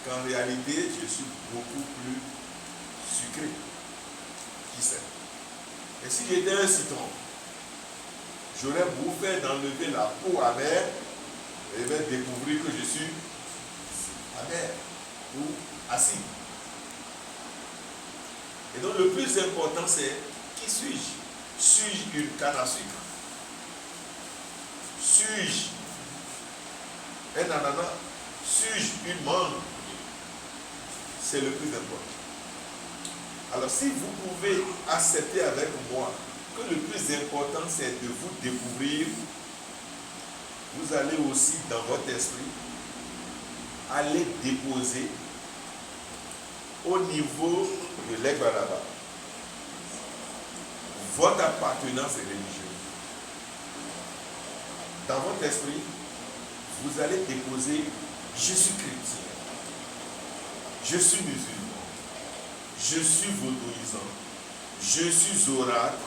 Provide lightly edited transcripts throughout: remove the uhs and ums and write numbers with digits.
qu'en réalité, je suis beaucoup plus sucré. Qui sait? Et si j'étais un citron, j'aurais bouffé d'enlever la peau amère et vais découvrir que je suis amer ou acide. Et donc le plus important c'est, qui suis-je? Suis-je une canne à sucre? Suis-je un ananas? Suis-je une mangue? C'est le plus important. Alors si vous pouvez accepter avec moi que le plus important c'est de vous découvrir, vous allez aussi dans votre esprit aller déposer au niveau de l'Egbaraba votre appartenance religieuse. Dans votre esprit, vous allez déposer je suis chrétien, je suis musulman, je suis vaudouisant, je suis oracle,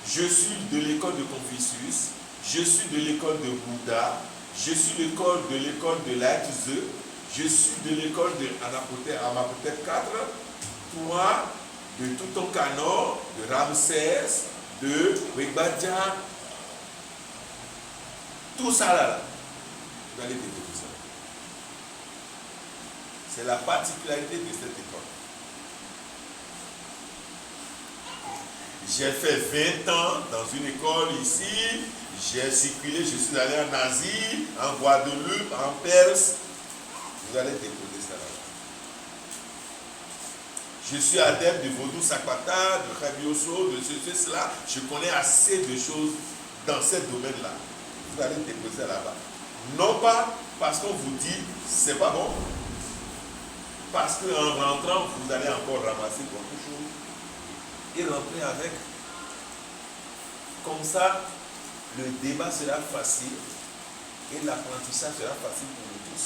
je suis de l'école de Confucius, je suis de l'école de Bouddha, je suis de l'école de Lao-Tzu, je suis de l'école de Amapotep IV, toi, de Toutankhamon, de Ramsès, de Wegbadja, tout ça là. Vous allez déposer tout ça. C'est la particularité de cette école. J'ai fait 20 ans dans une école ici, j'ai circulé, je suis allé en Asie, en Guadeloupe, en Perse. Vous allez déposer ça là. Je suis adepte du vaudou Sakwata, de Rabioso, de ceci, cela. Je connais assez de choses dans ce domaine-là. Vous allez déposer là-bas. Non pas parce qu'on vous dit c'est pas bon, parce qu'en rentrant, vous allez encore ramasser beaucoup de choses et rentrer avec. Comme ça, le débat sera facile et l'apprentissage sera facile pour nous tous.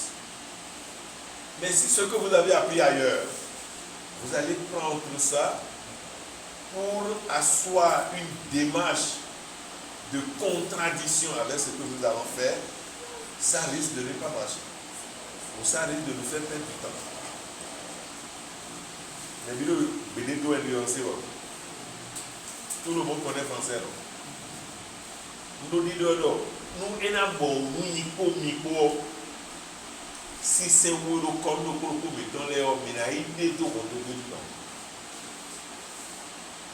Mais si ce que vous avez appris ailleurs, vous allez prendre ça pour asseoir une démarche de contradiction avec ce que nous avons fait, ça risque de ne pas marcher. Ou ça risque de nous faire perdre du temps. Tout le monde connaît français, non? Nous disons, nous avons si c'est un peu comme nous mettons les hommes, mais il y a des gens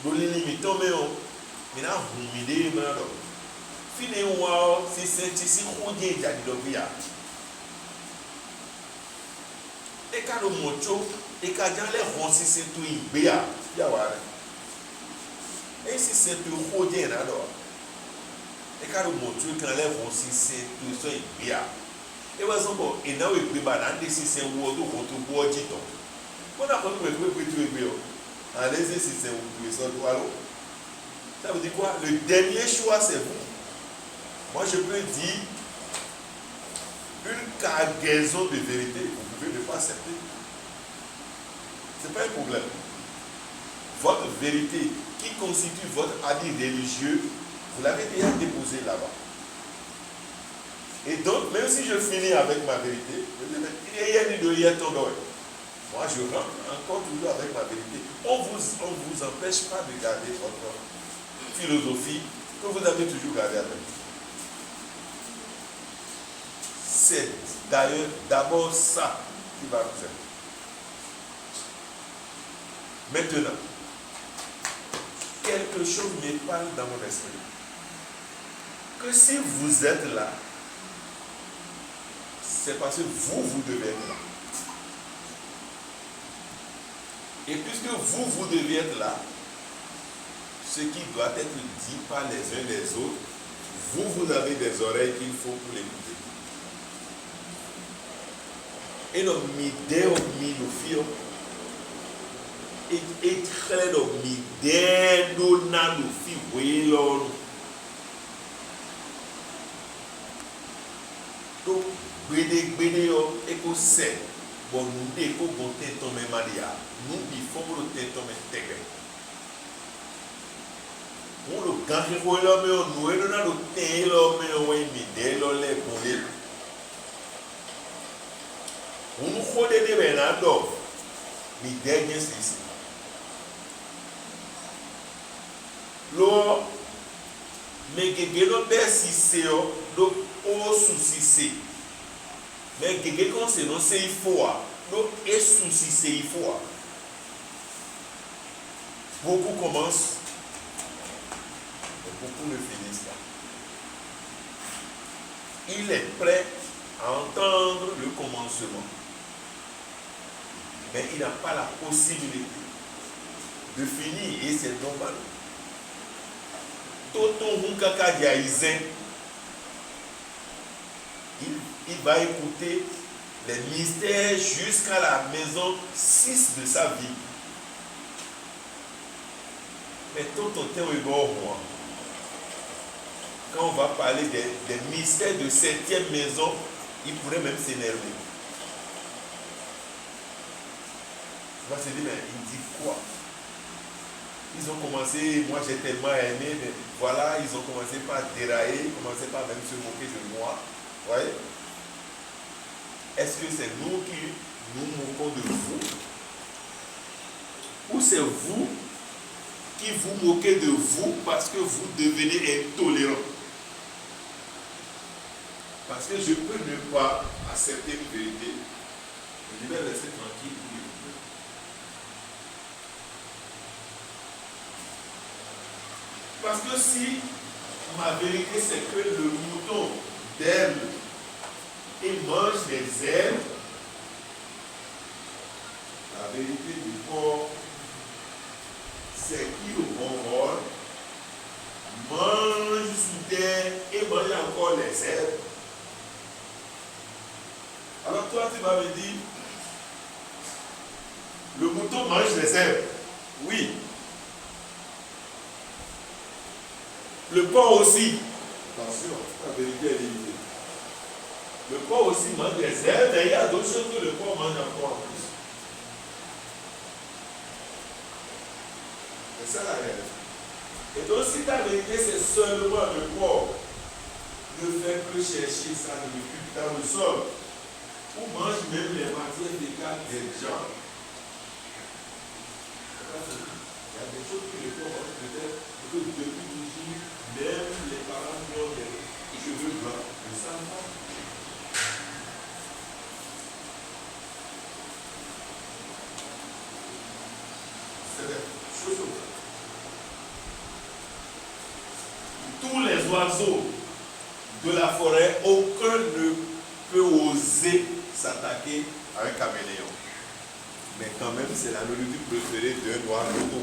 nous les limitons, mais nous avons une idée. Finalement, si c'est ici, on dit qu'il y a des gens. Et quand nous montons, et quand les gens si c'est tout, il y a et si c'est tout, on dit alors. Et quand nous montons, quand les gens si c'est tout, il y a. Et par exemple, il y a un système où on peut dire on a allez-y si c'est vous. Ça veut dire quoi? Le dernier choix, c'est vous. Moi, je peux dire une cargaison de vérité. Vous pouvez ne pas accepter. Ce n'est pas un problème. Votre vérité, qui constitue votre habit religieux, vous l'avez déjà déposé là-bas. Et donc, même si je finis avec ma vérité, moi je rentre encore toujours avec ma vérité. On vous empêche pas de garder votre philosophie que vous avez toujours gardée avec vous. C'est d'ailleurs d'abord ça qui va nous aider. Maintenant, quelque chose me parle dans mon esprit. Que si vous êtes là, c'est parce que vous devez être là. Et puisque vous devez être là, ce qui doit être dit par les uns les autres, vous avez des oreilles qu'il faut pour l'écouter. Et nos midéo minofio et très nos midéo nanofi wélon. Donc, gbede yo eko se bon nous eko bon teton me maria nous bifo le teton me tege on le gange ko lo me nous e na lo te lo me o mi de lo le bon le On connaît des Bernardo, mais dernier c'est ici. L'eau, mais que l'on perd si c'est l'eau souci c'est. Mais que quand c'est non c'est il faut, l'eau est souci c'est il faut. Beaucoup commencent, et beaucoup ne finissent pas. Il est prêt à entendre le commencement, mais il n'a pas la possibilité de finir et c'est normal. Il va écouter les mystères jusqu'à la maison 6 de sa vie. Mais tout au temps est bon, moi. Quand on va parler des mystères de 7e maison, il pourrait même s'énerver. Il va se dire, mais il dit quoi? Ils ont commencé, moi j'ai tellement aimé, mais voilà, ils ont commencé par dérailler, ils commençaient par même se moquer de moi. Vous voyez? Est-ce que c'est nous qui nous moquons de vous? Ou c'est vous qui vous moquez de vous parce que vous devenez intolérant? Parce que je peux ne pas accepter une vérité. Je vais rester tranquille. Parce que si ma vérité c'est que le mouton d'herbe et mange des herbes, la vérité du corps c'est qu'il au bon rôle mange sous terre et mange encore les herbes. Alors toi tu vas me dire, le mouton mange les herbes. Oui. Le porc aussi. Attention, la vérité est limitée. Le porc aussi mange des herbes, mais il y a d'autres choses que le porc mange encore en plus. C'est ça la réalité. Et donc si ta vérité c'est seulement le porc, ne fais que chercher ça, ne recule dans le sol, ou mange même les matières fécales des gens. Il y a des choses que le porc mange peut-être que depuis toujours, même les parents qui ont des cheveux blancs ne savent pas. C'est des choses comme ça. Tous les oiseaux de la forêt, aucun ne peut oser s'attaquer à un caméléon. Mais quand même, c'est la nourriture préférée d'un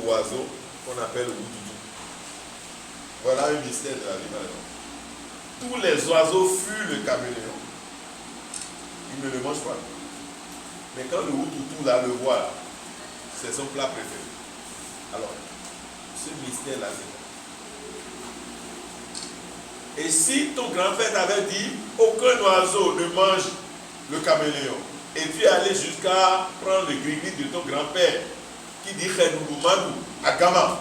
oiseau qu'on appelle le houtoudou. Voilà un mystère de la vie, par exemple. Tous les oiseaux fuient le caméléon. Ils ne le mangent pas. Mais quand le houtoudou là le voit, là, c'est son plat préféré. Alors, ce mystère-là, c'est quoi? Et si ton grand-père t'avait dit, aucun oiseau ne mange le caméléon, et puis aller jusqu'à prendre le gris-gris de ton grand-père, qui dit Khenouloumadou, à Gama,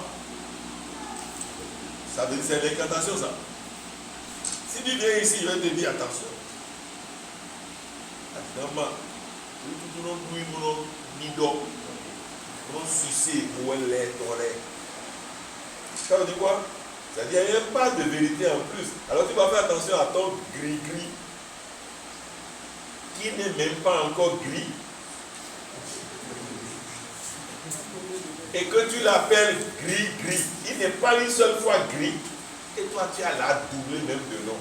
ça veut dire c'est l'incantation ça. Si tu viens ici, je vais te dire attention. Gama, tout le monde nous nido, nous sucer pour les torés. Ça veut dire quoi? C'est-à-dire qu'il n'y a pas de vérité en plus. Alors tu vas faire attention à ton gris-gris, qui n'est même pas encore gris, et que tu l'appelles gris-gris. Il n'est pas une seule fois gris, et toi tu as la double même de nom.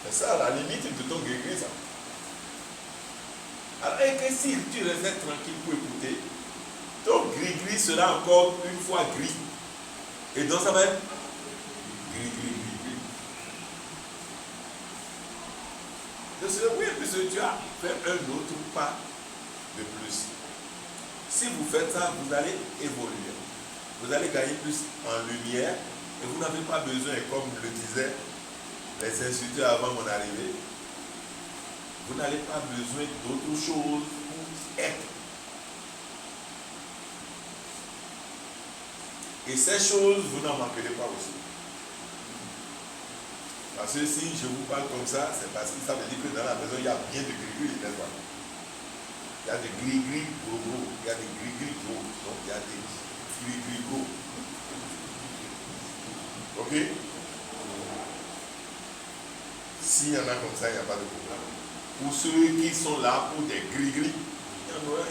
C'est ça la limite de ton gris-gris, ça. Alors, et que si tu restes tranquille pour écouter, ton gris-gris sera encore une fois gris. Et donc ça va être gris. Donc oui, puisque tu as fait un autre pas de plus. Si vous faites ça, vous allez évoluer. Vous allez gagner plus en lumière et vous n'avez pas besoin, comme le disaient les instituteurs avant mon arrivée, vous n'avez pas besoin d'autre chose pour être. Et ces choses, vous n'en manquerez pas aussi. Parce que si je vous parle comme ça, c'est parce que ça veut dire que dans la maison, il y a bien de gris-gris, n'est-ce pas? Il y a des gris-gris gros, il y a des gris-gris gros, donc il y a des gris-gris gros. Ok? S'il y en a comme ça, il n'y a pas de problème. Pour ceux qui sont là pour des gris-gris, il y en aura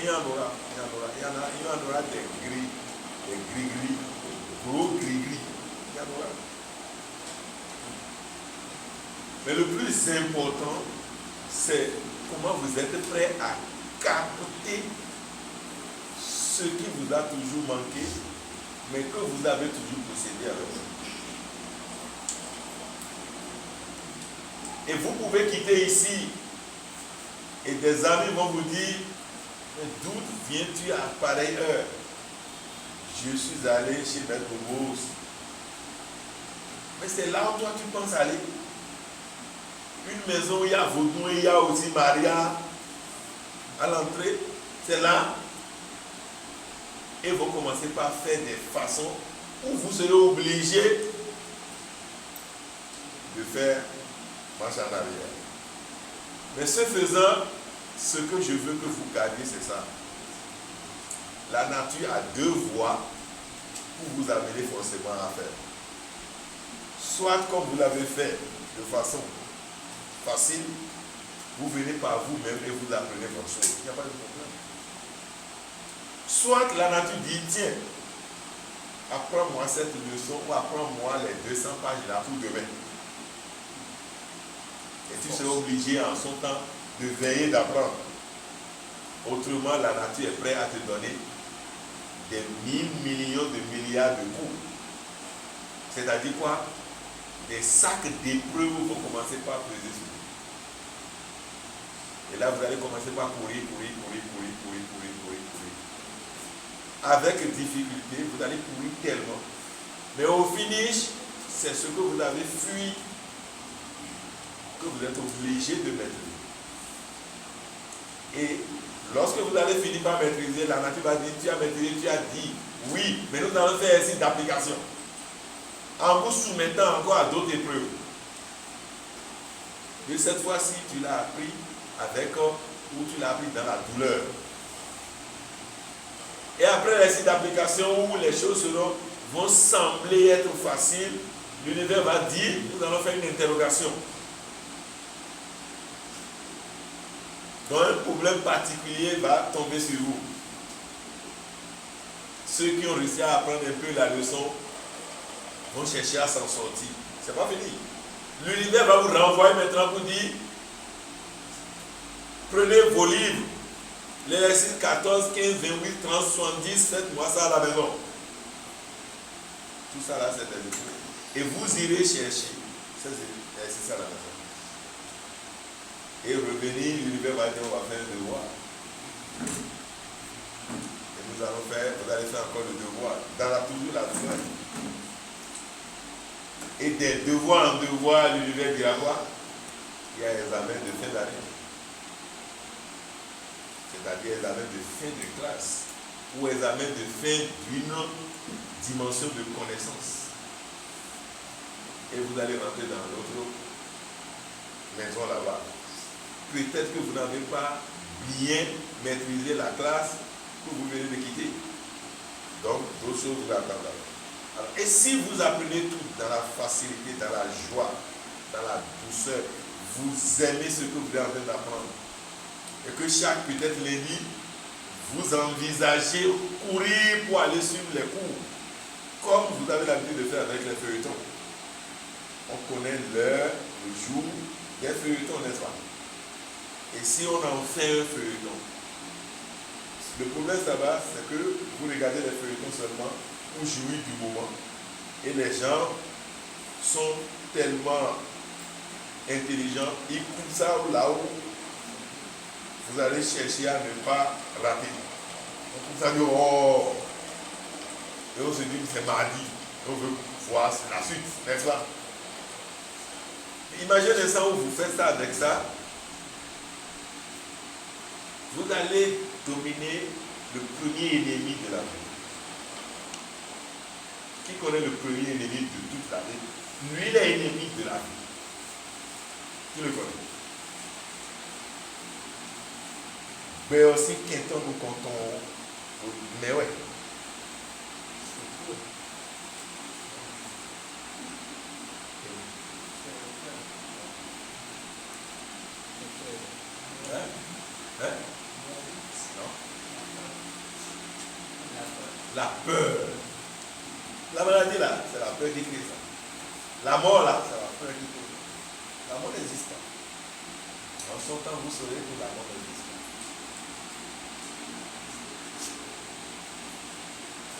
des gris-gris, gros gris-gris, il y en aura. Mais le plus important, c'est comment vous êtes prêt à capter ce qui vous a toujours manqué, mais que vous avez toujours possédé avec vous. Et vous pouvez quitter ici et des amis vont vous dire, mais d'où viens-tu à pareille heure? Je suis allé chez Maître Bose. Mais c'est là où toi tu penses aller. Une maison où il y a Vaudou et il y a aussi Maria à l'entrée, c'est là. Et vous commencez par faire des façons où vous serez obligé de faire marche en arrière. Mais ce faisant, ce que je veux que vous gardiez, c'est ça. La nature a deux voies pour vous amener forcément à faire. Soit comme vous l'avez fait de façon facile, vous venez par vous-même et vous apprenez votre chose. Il n'y a pas de problème. Soit la nature dit, tiens, apprends-moi cette leçon ou apprends-moi les 200 pages là pour demain. Et tu seras obligé en son temps de veiller d'apprendre. Autrement, la nature est prête à te donner des 1000 millions de milliards de coups. C'est-à-dire quoi? Des sacs d'épreuves vont commencer par peser sur vous. Et là, vous allez commencer par courir. Avec difficulté, vous allez courir tellement. Mais au finish, c'est ce que vous avez fui que vous êtes obligé de maîtriser. Et lorsque vous allez finir par maîtriser, la nature va dire, tu as maîtrisé, tu as dit, oui, mais nous allons faire un site d'application. En vous soumettant encore à d'autres épreuves. Mais cette fois-ci, tu l'as appris avec ou tu l'as appris dans la douleur. Et après les sites d'application où les choses vont sembler être faciles, l'univers va dire, nous allons faire une interrogation. Donc un problème particulier va tomber sur vous. Ceux qui ont réussi à apprendre un peu la leçon vont chercher à s'en sortir. C'est pas fini. L'univers va vous renvoyer maintenant pour dire, prenez vos livres, l'exercice 14, 15, 28, 30, 70, faites-moi ça à la maison. Tout ça là, c'est des épreuves. Et vous irez chercher ces exercices à la maison. Et revenir, l'univers va dire, on va faire le devoir. Et vous allez faire encore le devoir. Toujours la douleur. Et des devoirs en devoir, l'univers dira quoi? Il y a un examen de fin d'année. C'est-à-dire examen de fin de classe. Ou examen de fin d'une dimension de connaissance. Et vous allez rentrer dans l'autre maison là-bas. Peut-être que vous n'avez pas bien maîtrisé la classe que vous venez de quitter. Donc, d'autres choses vous attendent. Alors, et si vous apprenez tout dans la facilité, dans la joie, dans la douceur, vous aimez ce que vous êtes en train d'apprendre, et que chaque peut-être lundi, vous envisagez courir pour aller suivre les cours, comme vous avez l'habitude de faire avec les feuilletons. On connaît l'heure, le jour des feuilletons, n'est-ce pas? Et si on en fait un feuilleton, le problème ça va, c'est que vous regardez les feuilletons seulement pour jouir du moment. Et les gens sont tellement intelligents, ils coupent ça là-haut. Vous allez chercher à ne pas rater. On coupe ça de oh. Et on se dit que c'est mardi. On veut voir la suite, n'est-ce pas? Imaginez ça où vous faites ça avec ça. Vous allez dominer le premier ennemi de la vie. Qui connaît le premier ennemi de toute la vie? Lui, il est ennemi de la vie. Tu le connais. Mais aussi, quand nous comptons. Mais ouais. Hein? Non. La peur. La maladie là, c'est la peur qui crée ça. La mort là, c'est la peur qui crée ça. La mort n'existe pas. En son temps, vous saurez que la mort n'existe pas.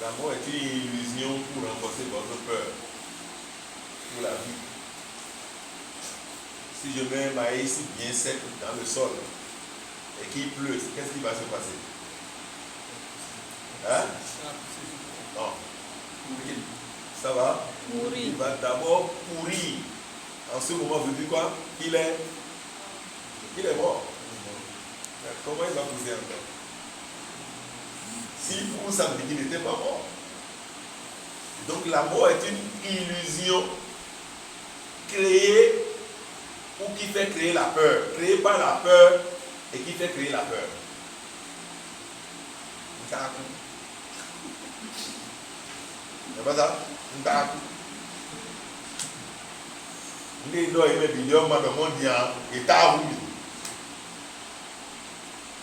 La mort est une illusion pour renforcer votre peur pour la vie. Si je mets un maïs bien sec dans le sol et qu'il pleut, qu'est-ce qui va se passer? Hein? Non. Ça va? Pourrir. Il va d'abord pourrir. En ce moment, vous dites quoi? Il est mort. Comment il va pousser encore? S'il pousse, ça veut dire qu'il n'était pas mort. Donc la mort est une illusion créée ou qui fait créer la peur. Créée par la peur et qui fait créer la peur. C'est pas ça?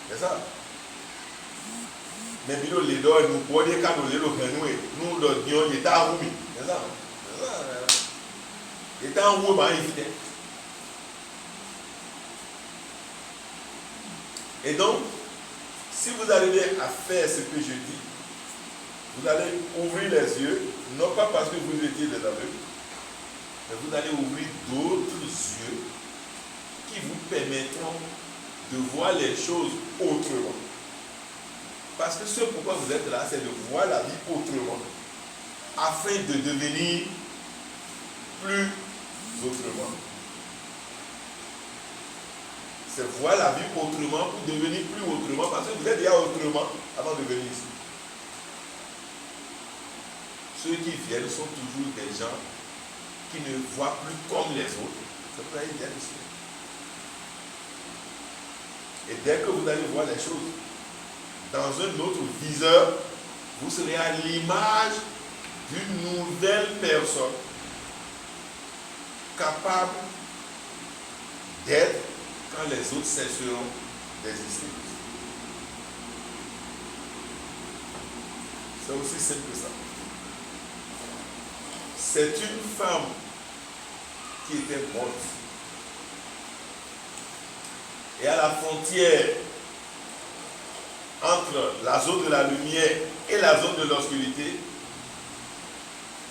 C'est ça. Mais nous les deux, nous pouvons dire quand nous les nous le disons, il est à Roumi. C'est ça. Il est en haut, et donc, si vous arrivez à faire ce que je dis, vous allez ouvrir les yeux, non pas parce que vous étiez des aveugles, mais vous allez ouvrir d'autres yeux qui vous permettront de voir les choses autrement. Parce que ce pourquoi vous êtes là, c'est de voir la vie autrement, afin de devenir plus autrement. C'est voir la vie autrement pour devenir plus autrement, parce que vous êtes déjà autrement avant de venir ici. Ceux qui viennent sont toujours des gens qui ne voient plus comme les autres. C'est pour ça qu'ils viennent ici. Et dès que vous allez voir les choses dans un autre viseur, vous serez à l'image d'une nouvelle personne capable d'être quand les autres cesseront d'exister. C'est aussi simple que ça. C'est une femme qui était morte. Et à la frontière entre la zone de la lumière et la zone de l'obscurité,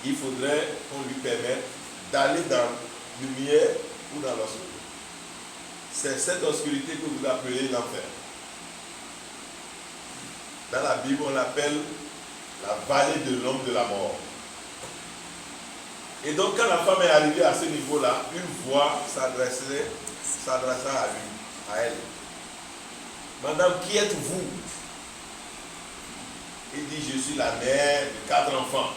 il faudrait qu'on lui permette d'aller dans la lumière ou dans l'obscurité. C'est cette obscurité que vous appelez l'enfer. Dans la Bible, on l'appelle la vallée de l'homme de la mort. Et donc, quand la femme est arrivée à ce niveau-là, une voix s'adressa à lui, à elle. Madame, qui êtes-vous? Il dit, je suis la mère de 4 enfants.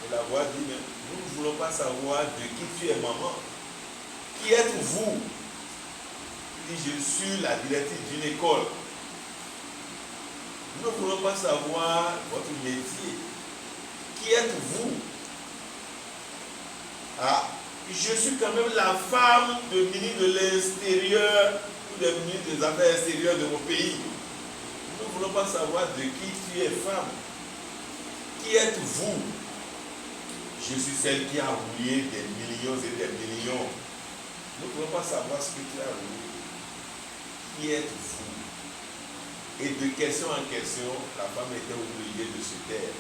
Et la voix dit, mais nous ne voulons pas savoir de qui tu es maman. Qui êtes-vous? Il dit, je suis la directrice d'une école. Nous ne voulons pas savoir votre métier. Qui êtes-vous? Ah, je suis quand même la femme de ministre de l'Extérieur ou de ministre des Affaires extérieures de mon pays. Nous ne voulons pas savoir de qui tu es femme. Qui êtes-vous? Je suis celle qui a roulé des millions et des millions. Nous ne voulons pas savoir ce que tu as roulé. Qui êtes-vous? Et de question en question, la femme était obligée de se taire.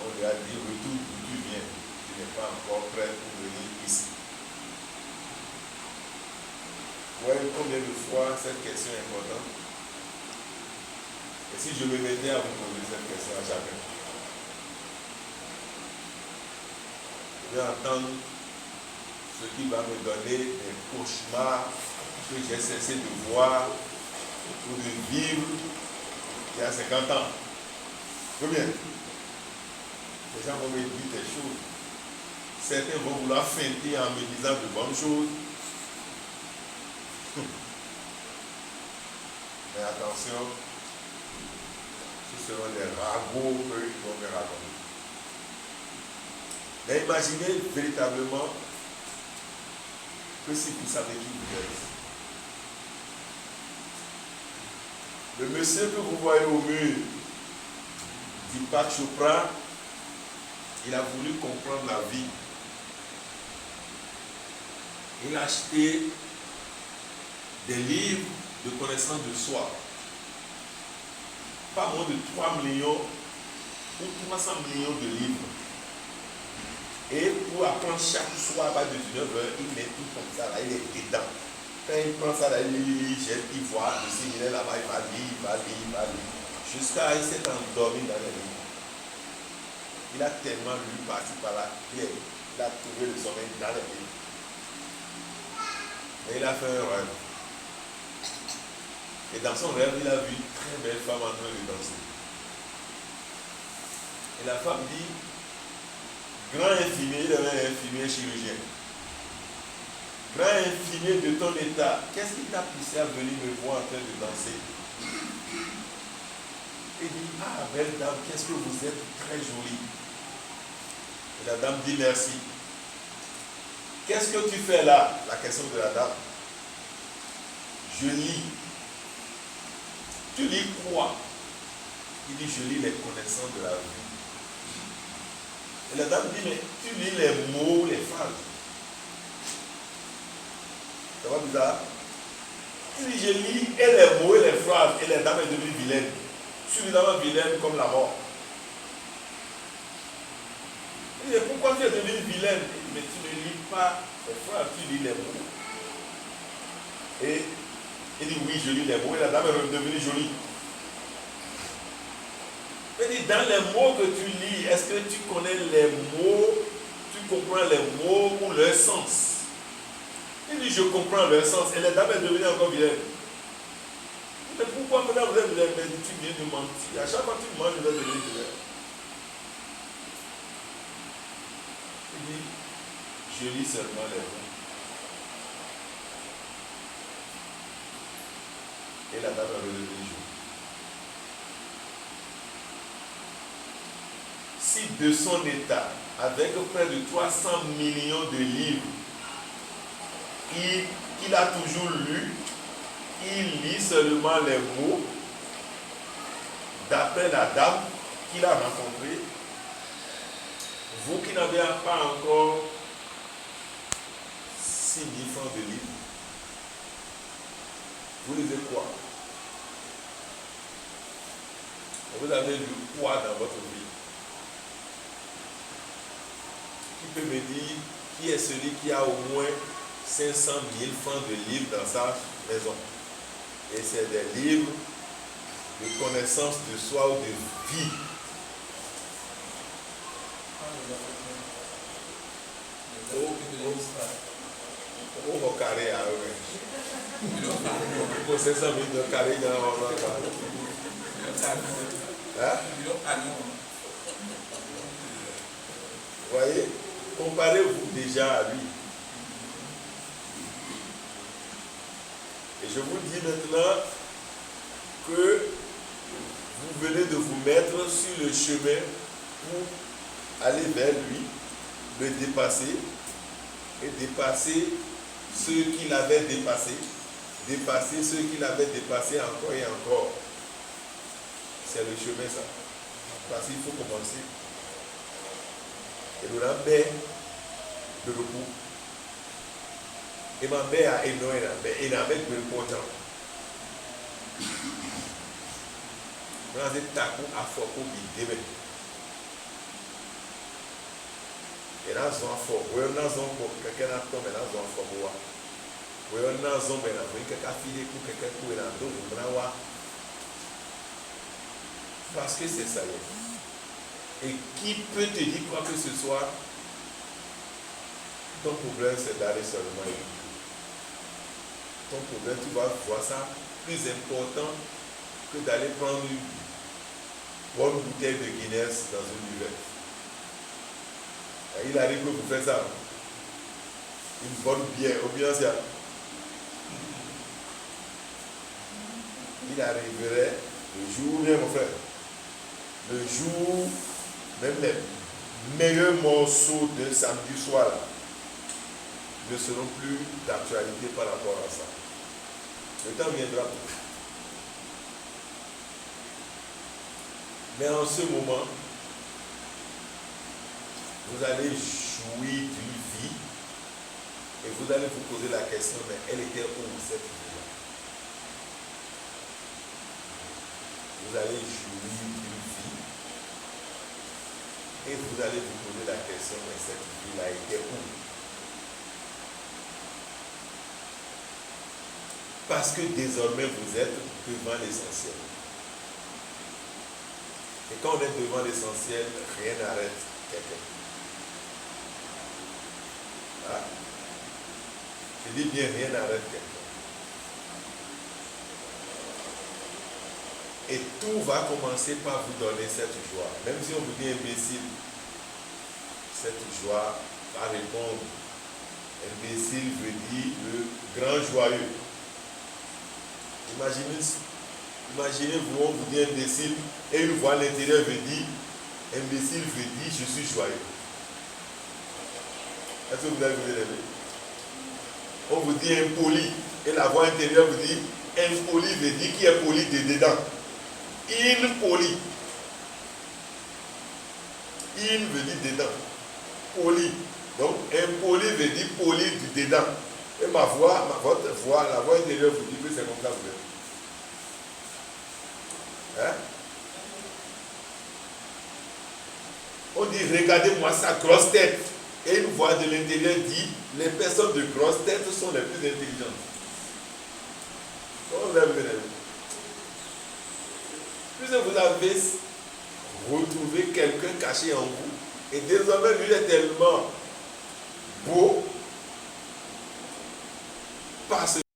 On lui a dit, retourne d'où tu viens. Tu n'es pas encore prêt pour venir ici. Vous voyez combien de fois cette question est importante? Et si je me mettais à vous poser cette question à chacun, je vais entendre ce qui va me donner des cauchemars que j'ai cessé de voir ou de vivre il y a 50 ans. Combien? Les gens vont me dire des choses. Certains vont vouloir feinter en me disant de bonnes choses. Mais attention, ce seront des ragots qu'ils vont me raconter. Mais imaginez véritablement que si vous savez qui vous êtes. Le monsieur que vous voyez au mur du Deepak Chopra, il a voulu comprendre la vie. Il a acheté des livres de connaissance de soi. Pas moins de 3 millions ou 300 millions de livres. Et pour apprendre chaque soir à partir de 19 heures, il met tout comme ça, là, il est dedans. Quand il prend ça, là, il lit, il voit le séminaire là-bas, il va lire. Jusqu'à il s'est endormi dans les livres. Il a tellement lu par-ci par-là, il a trouvé le sommeil dans les livres. Et il a fait un rêve. Et dans son rêve, il a vu une très belle femme en train de danser. Et la femme dit, grand infirmier, il avait un infirmier chirurgien. Grand infirmier de ton état, qu'est-ce qui t'a poussé à venir me voir en train de danser? Il dit, ah, belle dame, qu'est-ce que vous êtes très jolie. Et la dame dit, merci. Qu'est-ce que tu fais là? La question de la dame. Je lis. Tu lis quoi? Il dit, je lis les connaissances de la vie. Et la dame dit, mais tu lis les mots, les phrases. Ça va bizarre? Il dit, je lis et les mots et les phrases. Et la dame est devenue vilaine. Suffisamment vilaine comme la mort. Il dit, pourquoi tu es devenue vilaine? Il dit, mais tu ne lis pas les phrases, tu lis les mots. Et il dit, oui, je lis les mots. Et la dame est devenue jolie. Il dit, dans les mots que tu lis, est-ce que tu connais les mots, tu comprends les mots ou leur sens? Il dit, je comprends leur sens. Et la dame est devenue encore vilaine. Mais pourquoi maintenant vous êtes vilaine? Mais tu viens de mentir. À chaque fois que tu manges, je vais devenir vilaine. Il dit, je lis seulement les mots. Et la dame est redevenue jolie. Si de son état, avec près de 300 millions de livres, qu'il a toujours lu, il lit seulement les mots, d'après la dame qu'il a rencontrée, vous qui n'avez pas encore 6 000 francs de livres, vous lisez quoi? Vous avez lu quoi dans votre vie? Qui peut me dire qui est celui qui a au moins 500 000 francs de livres dans sa maison? Et c'est des livres de connaissance de soi ou de vie. Au carré à eux. Pour 500 000 de carré dans le carré. Vous voyez, comparez-vous déjà à lui. Et je vous dis maintenant que vous venez de vous mettre sur le chemin pour aller vers lui, le dépasser et dépasser ceux qui l'avaient dépassé, dépasser ceux qui l'avaient dépassé encore et encore. C'est le chemin ça. Parce qu'il faut commencer. Et nous avons de repos. Et ma mère a énormément et n'a même de important. Nous avons takou à fort pour demain. Et là, nous avons fort. Nous avons quelqu'un à tomber, nous avons fort pour moi. Nous avons quelqu'un à filer pour quelqu'un pour la dos. Parce que c'est ça. Et qui peut te dire quoi que ce soit? Ton problème, c'est d'aller seulement écouter. Ton problème, tu vas voir ça plus important que d'aller prendre une bonne bouteille de Guinness dans une buvette. Il arrive que vous faites ça. Une bonne bière, au bien ça. Il arriverait le jour, bien mon frère, le jour, même les meilleurs morceaux de samedi soir là, ne seront plus d'actualité par rapport à ça. Le temps viendra. Mais en ce moment, vous allez jouir d'une vie et vous allez vous poser la question, mais elle était où cette vie-là? Vous allez jouir d'une vie et vous allez vous poser la question, mais cette vie-là était où? Parce que désormais vous êtes devant l'essentiel. Et quand on est devant l'essentiel, rien n'arrête quelqu'un. Ah. Je dis bien, rien n'arrête quelqu'un. Et tout va commencer par vous donner cette joie. Même si on vous dit imbécile, cette joie va répondre. Imbécile veut dire le grand joyeux. Imaginez-vous, on vous dit imbécile et une voix à l'intérieur veut dire, imbécile veut dire je suis joyeux. Est-ce que vous avez vu? On vous dit impoli et la voix intérieure vous dit, impoli veut dire qui est poli de dedans. Impoli. In veut dire dedans. Poli. Donc impoli veut dire poli du dedans. Et votre voix, la voix intérieure vous dit que c'est comme ça vous êtes. Hein? On dit, regardez-moi sa grosse tête. Et une voix de l'intérieur dit, les personnes de grosse tête sont les plus intelligentes. Puisque vous avez retrouvé quelqu'un caché en vous, et désormais lui est tellement beau, parce